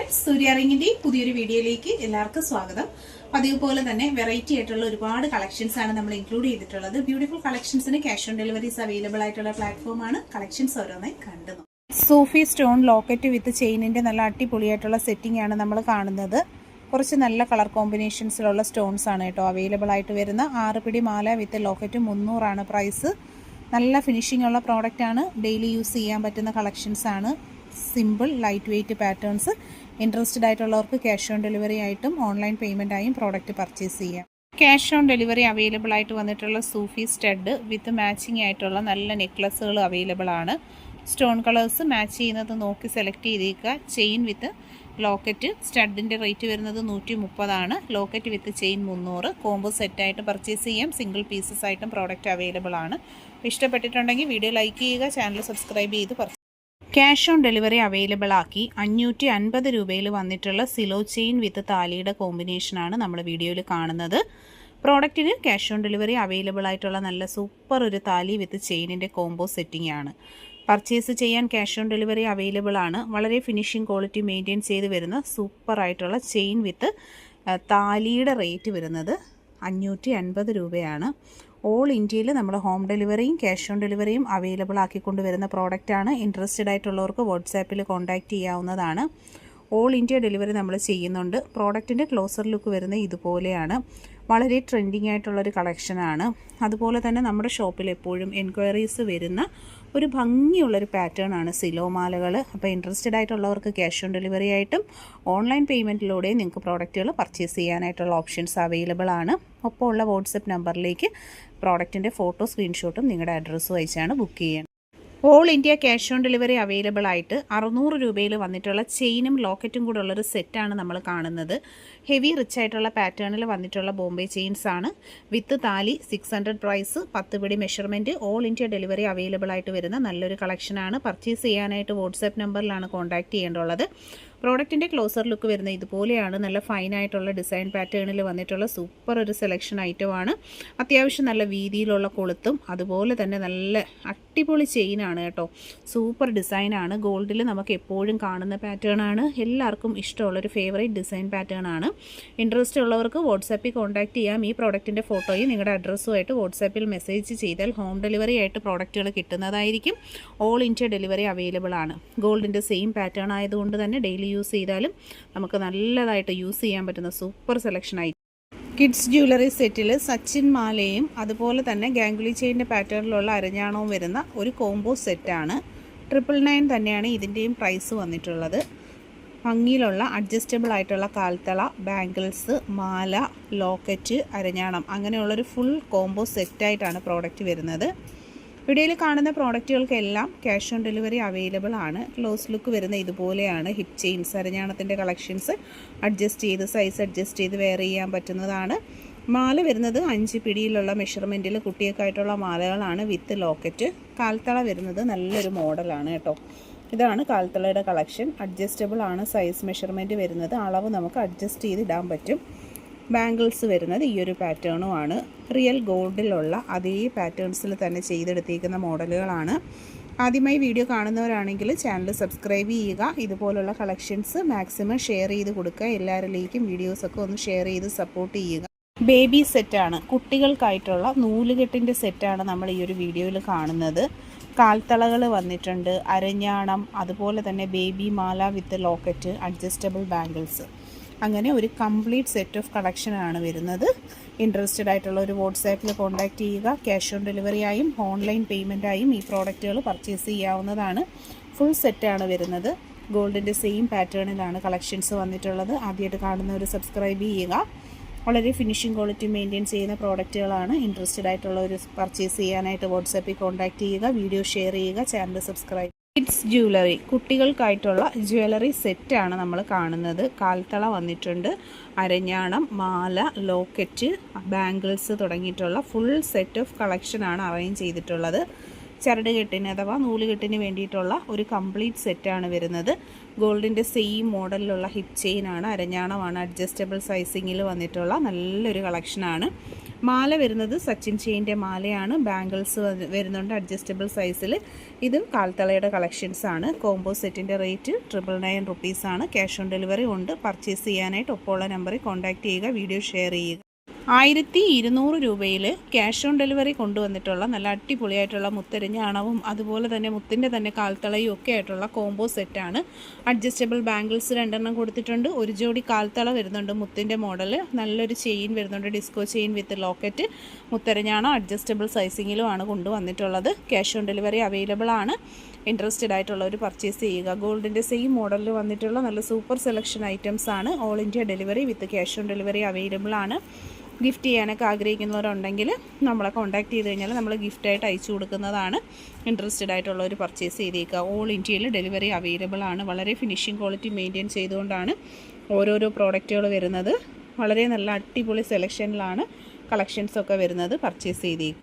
Friends, സൂര്യ റിങ്ങിന്റെ പുതിയൊരു വീഡിയോയിലേക്ക് എല്ലാവർക്കും സ്വാഗതം. അതേപോലെ തന്നെ വെറൈറ്റി ആയിട്ടുള്ള ഒരുപാട് കളക്ഷൻസ് ആണ് നമ്മൾ ഇൻക്ലൂഡ് ചെയ്തിട്ടുള്ളത്. ബ്യൂട്ടിഫുൾ കളക്ഷൻസിന് ക്യാഷ് ഓൺ ഡെലിവറീസ് അവൈലബിൾ ആയിട്ടുള്ള പ്ലാറ്റ്ഫോമാണ്. കളക്ഷൻസ് ഓരോന്നായി കണ്ടു. സൂഫി സ്റ്റോൺ ലോക്കറ്റ് വിത്ത് ചെയിനിന്റെ നല്ല അടിപൊളിയായിട്ടുള്ള സെറ്റിംഗ് ആണ് നമ്മൾ കാണുന്നത്. കുറച്ച് നല്ല കളർ കോമ്പിനേഷൻസിലുള്ള സ്റ്റോൺസ് ആണ് കേട്ടോ അവൈലബിൾ ആയിട്ട് വരുന്ന. 6 പിടി മാല വിത്ത് ലോക്കറ്റ് 300 പ്രൈസ്. നല്ല ഫിനിഷിംഗ് ഉള്ള പ്രോഡക്റ്റ് ആണ്. ഡെയിലി യൂസ് ചെയ്യാൻ പറ്റുന്ന കളക്ഷൻസ് ആണ്. Simple light weight patterns. Interested ആയിട്ടുള്ളവർക്ക് ക്യാഷ് ഓൺ ഡെലിവറി ആയിട്ടും ഓൺലൈൻ പേയ്മെൻ്റ് ആയും പ്രോഡക്റ്റ് പർച്ചേസ് ചെയ്യാം. ക്യാഷ് ഓൺ ഡെലിവറി അവൈലബിൾ ആയിട്ട് വന്നിട്ടുള്ള സൂഫി സ്റ്റഡ് വിത്ത് മാച്ചിങ് ആയിട്ടുള്ള നല്ല നെക്ലസുകൾ അവൈലബിൾ ആണ്. സ്റ്റോൺ കളേഴ്സ് മാച്ച് ചെയ്യുന്നത് നോക്കി സെലക്ട് ചെയ്തേക്കുക. Chain with locket. സ്റ്റഡിൻ്റെ റേറ്റ് വരുന്നത് 130 ലോക്കറ്റ് വിത്ത് ചെയിൻ 300. കോംബോ സെറ്റായിട്ട് പർച്ചേസ് ചെയ്യാം. സിംഗിൾ പീസസ് ആയിട്ടും പ്രോഡക്റ്റ് അവൈലബിൾ ആണ്. ഇഷ്ടപ്പെട്ടിട്ടുണ്ടെങ്കിൽ വീഡിയോ ലൈക്ക് ചെയ്യുക, ചാനൽ സബ്സ്ക്രൈബ് ചെയ്ത് ക്യാഷ് ഓൺ ഡെലിവറി അവൈലബിൾ ആക്കി 550 രൂപയിൽ വന്നിട്ടുള്ള സിലോ ചെയിൻ വിത്ത് താലിയുടെ കോമ്പിനേഷനാണ് നമ്മൾ വീഡിയോയിൽ കാണുന്നത്. പ്രോഡക്റ്റിന് ക്യാഷ് ഓൺ ഡെലിവറി അവൈലബിൾ ആയിട്ടുള്ള നല്ല സൂപ്പർ ഒരു താലി വിത്ത് ചെയിനിൻ്റെ കോംബോ സെറ്റിംഗ് ആണ്. പർച്ചേസ് ചെയ്യാൻ ക്യാഷ് ഓൺ ഡെലിവറി അവൈലബിൾ ആണ്. വളരെ ഫിനിഷിംഗ് ക്വാളിറ്റി മെയിൻറ്റെയിൻ ചെയ്ത് വരുന്ന സൂപ്പർ ആയിട്ടുള്ള ചെയിൻ വിത്ത് താലിയുടെ റേറ്റ് വരുന്നത് 550 രൂപയാണ്. ഓൾ ഇന്ത്യയിൽ നമ്മൾ ഹോം ഡെലിവറിയും ക്യാഷ് ഓൺ ഡെലിവറിയും അവൈലബിൾ ആക്കിക്കൊണ്ട് വരുന്ന പ്രോഡക്റ്റാണ്. ഇൻട്രസ്റ്റഡ് ആയിട്ടുള്ളവർക്ക് വാട്സാപ്പിൽ കോൺടാക്റ്റ് ചെയ്യാവുന്നതാണ്. ഓൾ ഇന്ത്യ ഡെലിവറി നമ്മൾ ചെയ്യുന്നുണ്ട്. പ്രോഡക്റ്റിൻ്റെ ക്ലോസർ ലുക്ക് വരുന്നത് ഇതുപോലെയാണ്. വളരെ ട്രെൻഡിങ് ആയിട്ടുള്ളൊരു കളക്ഷനാണ്. അതുപോലെ തന്നെ നമ്മുടെ ഷോപ്പിൽ എപ്പോഴും എൻക്വയറീസ് വരുന്ന ഒരു ഭംഗിയുള്ളൊരു പാറ്റേൺ ആണ് സിലോ മാലകൾ. അപ്പോൾ ഇൻട്രസ്റ്റഡ് ആയിട്ടുള്ളവർക്ക് ക്യാഷ് ഓൺ ഡെലിവറി ആയിട്ടും ഓൺലൈൻ പേയ്മെൻറ്റിലൂടെ നിങ്ങൾക്ക് പ്രോഡക്റ്റുകൾ പർച്ചേസ് ചെയ്യാനായിട്ടുള്ള ഓപ്ഷൻസ് അവൈലബിൾ ആണ്. ഒപ്പം ഉള്ള വാട്സപ്പ് നമ്പറിലേക്ക് പ്രോഡക്റ്റിൻ്റെ ഫോട്ടോ സ്ക്രീൻഷോട്ടും നിങ്ങളുടെ അഡ്രസ്സും അയച്ചാണ് ബുക്ക് ചെയ്യുന്നത്. All India cash on delivery available ആയിട്ട് 600 രൂപയിൽ വന്നിട്ടുള്ള ചെയിനും ലോക്കറ്റും കൂടെ ഉള്ളൊരു സെറ്റാണ് നമ്മൾ കാണുന്നത്. ഹെവി റിച്ച് ആയിട്ടുള്ള പാറ്റേണിൽ വന്നിട്ടുള്ള ബോംബെ ചെയിൻസ് ആണ്. വിത്ത് താലി 600 പ്രൈസ്. 10 പിടി measurement. All India delivery available ആയിട്ട് വരുന്ന നല്ലൊരു കളക്ഷനാണ്. പർച്ചേസ് ചെയ്യാനായിട്ട് വാട്സാപ്പ് നമ്പറിലാണ് കോൺടാക്റ്റ് ചെയ്യേണ്ടുള്ളത്. പ്രോഡക്റ്റിൻ്റെ ക്ലോസർ ലുക്ക് വരുന്നത് ഇതുപോലെയാണ്. നല്ല ഫൈനായിട്ടുള്ള ഡിസൈൻ പാറ്റേണിൽ വന്നിട്ടുള്ള സൂപ്പർ ഒരു സെലക്ഷൻ ഐറ്റമാണ്. അത്യാവശ്യം നല്ല വീതിയിലുള്ള കൊളുത്തും അതുപോലെ തന്നെ നല്ല അടിപൊളി ചെയിനാണ് കേട്ടോ. സൂപ്പർ ഡിസൈനാണ്. ഗോൾഡിൽ നമുക്ക് എപ്പോഴും കാണുന്ന പാറ്റേൺ ആണ്. എല്ലാവർക്കും ഇഷ്ടമുള്ളൊരു ഫേവറേറ്റ് ഡിസൈൻ പാറ്റേൺ ആണ്. ഇൻട്രസ്റ്റ് ഉള്ളവർക്ക് വാട്സാപ്പിൽ കോൺടാക്റ്റ് ചെയ്യാം. ഈ പ്രോഡക്റ്റിൻ്റെ ഫോട്ടോയും നിങ്ങളുടെ അഡ്രസ്സുമായിട്ട് വാട്സാപ്പിൽ മെസ്സേജ് ചെയ്താൽ ഹോം ഡെലിവറി ആയിട്ട് പ്രോഡക്റ്റുകൾ കിട്ടുന്നതായിരിക്കും. ഓൾ ഇന്ത്യ ഡെലിവറി അവൈലബിൾ ആണ്. ഗോൾഡിൻ്റെ സെയിം പാറ്റേൺ ആയതുകൊണ്ട് തന്നെ ഡെയിലി യൂസ് ചെയ്താലും നമുക്ക് നല്ലതായിട്ട് യൂസ് ചെയ്യാൻ പറ്റുന്ന സൂപ്പർ സെലക്ഷൻ ആയി. കിഡ്സ് ജ്വല്ലറി സെറ്റിൽ സച്ചിൻ മാലയും അതുപോലെ തന്നെ ഗാംഗുലി ചെയിൻ്റെ പാറ്റേണിലുള്ള അരഞ്ഞാണവും വരുന്ന ഒരു കോംബോ സെറ്റാണ്. 999 തന്നെയാണ് ഇതിൻ്റെയും പ്രൈസ് വന്നിട്ടുള്ളത്. ഭംഗിയിലുള്ള അഡ്ജസ്റ്റബിൾ ആയിട്ടുള്ള കാൽത്തള, ബാംഗിൾസ്, മാല, ലോക്കറ്റ്, അരഞ്ഞാണം അങ്ങനെയുള്ളൊരു ഫുൾ കോംബോ സെറ്റായിട്ടാണ് പ്രോഡക്റ്റ് വരുന്നത്. വീഡിയോയിൽ കാണുന്ന പ്രോഡക്റ്റുകൾക്കെല്ലാം ക്യാഷ് ഓൺ ഡെലിവറി അവൈലബിൾ ആണ്. ക്ലോസ് ലുക്ക് വരുന്ന ഇതുപോലെയാണ്. ഹിപ്പ് ചെയിൻസ്, അരഞ്ഞാണത്തിൻ്റെ കളക്ഷൻസ് അഡ്ജസ്റ്റ് ചെയ്ത് സൈസ് അഡ്ജസ്റ്റ് ചെയ്ത് വെയർ ചെയ്യാൻ പറ്റുന്നതാണ്. മാല വരുന്നത് 5 പിടിയിലുള്ള മെഷർമെൻറ്റിൽ കുട്ടിയൊക്കെയായിട്ടുള്ള മാലകളാണ് വിത്ത് ലോക്കറ്റ്. കാൽത്തള വരുന്നത് നല്ലൊരു മോഡലാണ് കേട്ടോ. ഇതാണ് കാൽത്തളയുടെ കളക്ഷൻ. അഡ്ജസ്റ്റബിൾ ആണ് സൈസ് മെഷർമെൻറ്റ് വരുന്നത്. അളവ് നമുക്ക് അഡ്ജസ്റ്റ് ചെയ്ത് ഇടാൻ പറ്റും. ബാംഗിൾസ് വരുന്നത് ഈ ഒരു പാറ്റേണുമാണ്. റിയൽ ഗോൾഡിലുള്ള അതേ പാറ്റേൺസിൽ തന്നെ ചെയ്തെടുത്തിരിക്കുന്ന മോഡലുകളാണ്. ആദ്യമായി വീഡിയോ കാണുന്നവരാണെങ്കിൽ ചാനൽ സബ്സ്ക്രൈബ് ചെയ്യുക. ഇതുപോലുള്ള കളക്ഷൻസ് മാക്സിമം ഷെയർ ചെയ്ത് കൊടുക്കുക. എല്ലാവരിലേക്കും വീഡിയോസൊക്കെ ഒന്ന് ഷെയർ ചെയ്ത് സപ്പോർട്ട് ചെയ്യുക. ബേബി സെറ്റാണ്. കുട്ടികൾക്കായിട്ടുള്ള നൂലുകെട്ടിൻ്റെ സെറ്റാണ് നമ്മൾ ഈ ഒരു വീഡിയോയിൽ കാണുന്നത്. കാൽത്തളകൾ വന്നിട്ടുണ്ട്, അരഞ്ഞാണം, അതുപോലെ തന്നെ baby Mala with locket, adjustable bangles, അങ്ങനെ ഒരു കംപ്ലീറ്റ് സെറ്റ് ഓഫ് കളക്ഷനാണ് വരുന്നത്. ഇൻട്രസ്റ്റഡ് ആയിട്ടുള്ള ഒരു വാട്സാപ്പിൽ കോൺടാക്റ്റ് ചെയ്യുക. ക്യാഷ് ഓൺ ഡെലിവറി ആയും ഓൺലൈൻ പേയ്മെൻറ്റായും ഈ പ്രോഡക്റ്റുകൾ പർച്ചേസ് ചെയ്യാവുന്നതാണ്. ഫുൾ സെറ്റാണ് വരുന്നത്. ഗോൾഡിൻ്റെ സെയിം പാറ്റേണിലാണ് കളക്ഷൻസ് വന്നിട്ടുള്ളത്. ആദ്യമായിട്ട് കാണുന്നവർ സബ്സ്ക്രൈബ് ചെയ്യുക. വളരെ ഫിനിഷിംഗ് ക്വാളിറ്റി മെയിൻറ്റെയിൻ ചെയ്യുന്ന പ്രോഡക്റ്റുകളാണ്. ഇൻട്രസ്റ്റഡ് ആയിട്ടുള്ളവർ പർച്ചേസ് ചെയ്യാനായിട്ട് വാട്സാപ്പിൽ കോൺടാക്റ്റ് ചെയ്യുക. വീഡിയോ ഷെയർ ചെയ്യുക. Channel subscribe. കിഡ്സ് ജ്വല്ലറി, കുട്ടികൾക്കായിട്ടുള്ള ജ്വല്ലറി സെറ്റാണ് നമ്മൾ കാണുന്നത്. കാൽത്തള വന്നിട്ടുണ്ട്, അരഞ്ഞാണം, മാല, ലോക്കറ്റ്, ബാംഗിൾസ് തുടങ്ങിയിട്ടുള്ള ഫുൾ സെറ്റ് ഓഫ് കളക്ഷനാണ് അറേഞ്ച് ചെയ്തിട്ടുള്ളത്. ചരട് കെട്ടിന് അഥവാ നൂലുകെട്ടിന് വേണ്ടിയിട്ടുള്ള ഒരു കംപ്ലീറ്റ് സെറ്റാണ് വരുന്നത്. ഗോൾഡിൻ്റെ സെയിം മോഡലിലുള്ള ഹിപ്പ് ചെയിനാണ്. അരഞ്ഞാണമാണ്. അഡ്ജസ്റ്റബിൾ സൈസിങ്ങിൽ വന്നിട്ടുള്ള നല്ലൊരു കളക്ഷനാണ്. മാല വരുന്നത് സച്ചിൻ ചെയിൻ്റെ മാലയാണ്. ബാംഗിൾസ് വരുന്നുണ്ട് അഡ്ജസ്റ്റബിൾ സൈസിൽ. ഇതും കാൽത്തളയുടെ കളക്ഷൻസ് ആണ്. കോംബോ സെറ്റിൻ്റെ റേറ്റ് 999 റുപ്പീസാണ്. ക്യാഷ് ഓൺ ഡെലിവറി ഉണ്ട്. പർച്ചേസ് ചെയ്യാനായിട്ട് ഒപ്പമുള്ള നമ്പറിൽ കോൺടാക്റ്റ് ചെയ്യുക, വീഡിയോ ഷെയർ ചെയ്യുക. 1200 രൂപയിൽ ക്യാഷ് ഓൺ ഡെലിവറി കൊണ്ടുവന്നിട്ടുള്ള നല്ല അടിപൊളിയായിട്ടുള്ള മുത്തെരിഞ്ഞ അണവും അതുപോലെ തന്നെ മുത്തിൻ്റെ തന്നെ കാൽത്തളയും ഒക്കെ ആയിട്ടുള്ള കോംബോ സെറ്റാണ്. അഡ്ജസ്റ്റബിൾ ബാംഗിൾസ് 2 എണ്ണം കൊടുത്തിട്ടുണ്ട്. ഒരു ജോഡി കാൽത്തള വരുന്നുണ്ട് മുത്തിൻ്റെ മോഡൽ. നല്ലൊരു ചെയിൻ വരുന്നുണ്ട്, ഡിസ്കോ ചെയിൻ വിത്ത് ലോക്കറ്റ്. മുത്തെരിഞ്ഞാണോ അഡ്ജസ്റ്റബിൾ സൈസിങ്ങിലുമാണ് കൊണ്ടുവന്നിട്ടുള്ളത്. ക്യാഷ് ഓൺ ഡെലിവറി അവൈലബിൾ ആണ്. ഇൻട്രസ്റ്റഡ് ആയിട്ടുള്ളവർ പർച്ചേസ് ചെയ്യുക. ഗോൾഡിൻ്റെ സെയിം മോഡലിൽ വന്നിട്ടുള്ള നല്ല സൂപ്പർ സെലക്ഷൻ ഐറ്റംസ് ആണ്. All India delivery with cash on delivery available ആണ്. ഗിഫ്റ്റ് ചെയ്യാനൊക്കെ ആഗ്രഹിക്കുന്നവരുണ്ടെങ്കിൽ നമ്മളെ കോൺടാക്ട് ചെയ്ത് കഴിഞ്ഞാൽ നമ്മൾ ഗിഫ്റ്റായിട്ട് അയച്ചു കൊടുക്കുന്നതാണ്. ഇൻട്രസ്റ്റഡ് ആയിട്ടുള്ളവർ പർച്ചേസ് ചെയ്തേക്കുക. ഓൾ ഇന്ത്യയിൽ ഡെലിവറി അവൈലബിൾ ആണ്. വളരെ ഫിനിഷിംഗ് ക്വാളിറ്റി മെയിൻറ്റെയിൻ ചെയ്തുകൊണ്ടാണ് ഓരോരോ പ്രോഡക്റ്റുകൾ വരുന്നത്. വളരെ നല്ല അടിപൊളി സെലക്ഷനിലാണ് കളക്ഷൻസൊക്കെ വരുന്നത്. പർച്ചേസ് ചെയ്തേക്കുക.